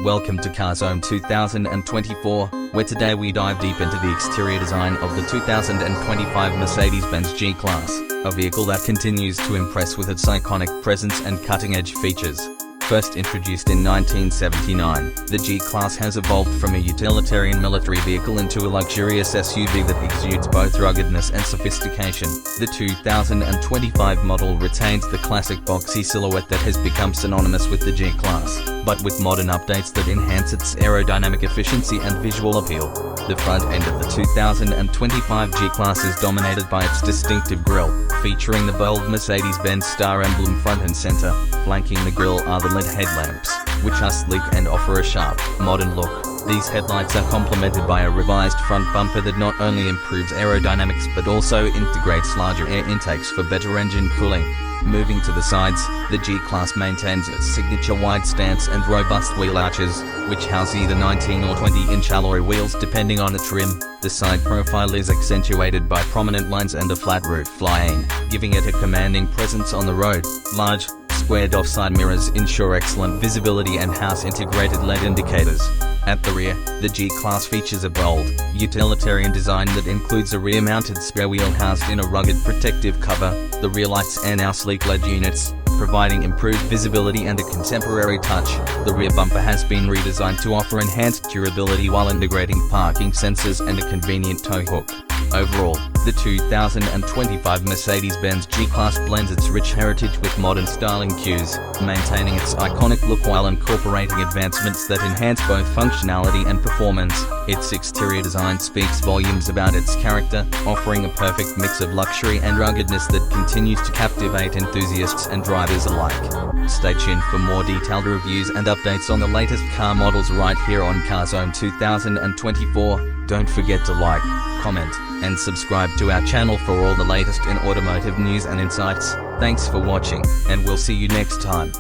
Welcome to CarZone 2024, where today we dive deep into the exterior design of the 2025 Mercedes-Benz G-Class, a vehicle that continues to impress with its iconic presence and cutting-edge features. First introduced in 1979, the G-Class has evolved from a utilitarian military vehicle into a luxurious SUV that exudes both ruggedness and sophistication. The 2025 model retains the classic boxy silhouette that has become synonymous with the G-Class, but with modern updates that enhance its aerodynamic efficiency and visual appeal. The front end of the 2025 G-Class is dominated by its distinctive grille, featuring the bold Mercedes-Benz star emblem front and center. Flanking the grille are the LED headlamps, which are sleek and offer a sharp, modern look. These headlights are complemented by a revised front bumper that not only improves aerodynamics but also integrates larger air intakes for better engine cooling. Moving to the sides, the G-Class maintains its signature wide stance and robust wheel arches, which house either 19 or 20-inch alloy wheels depending on the trim. The side profile is accentuated by prominent lines and a flat roof line, giving it a commanding presence on the road. Large, squared-off side mirrors ensure excellent visibility and house-integrated LED indicators. At the rear, the G-Class features a bold, utilitarian design that includes a rear-mounted spare wheel housed in a rugged protective cover. The rear lights are now sleek LED units, providing improved visibility and a contemporary touch. The rear bumper has been redesigned to offer enhanced durability while integrating parking sensors and a convenient tow hook. Overall, the 2025 Mercedes-Benz G-Class blends its rich heritage with modern styling cues, maintaining its iconic look while incorporating advancements that enhance both functionality and performance. Its exterior design speaks volumes about its character, offering a perfect mix of luxury and ruggedness that continues to captivate enthusiasts and drivers alike. Stay tuned for more detailed reviews and updates on the latest car models right here on CarZone 2024. Don't forget to like, comment, and subscribe to our channel for all the latest in automotive news and insights. Thanks for watching, and we'll see you next time.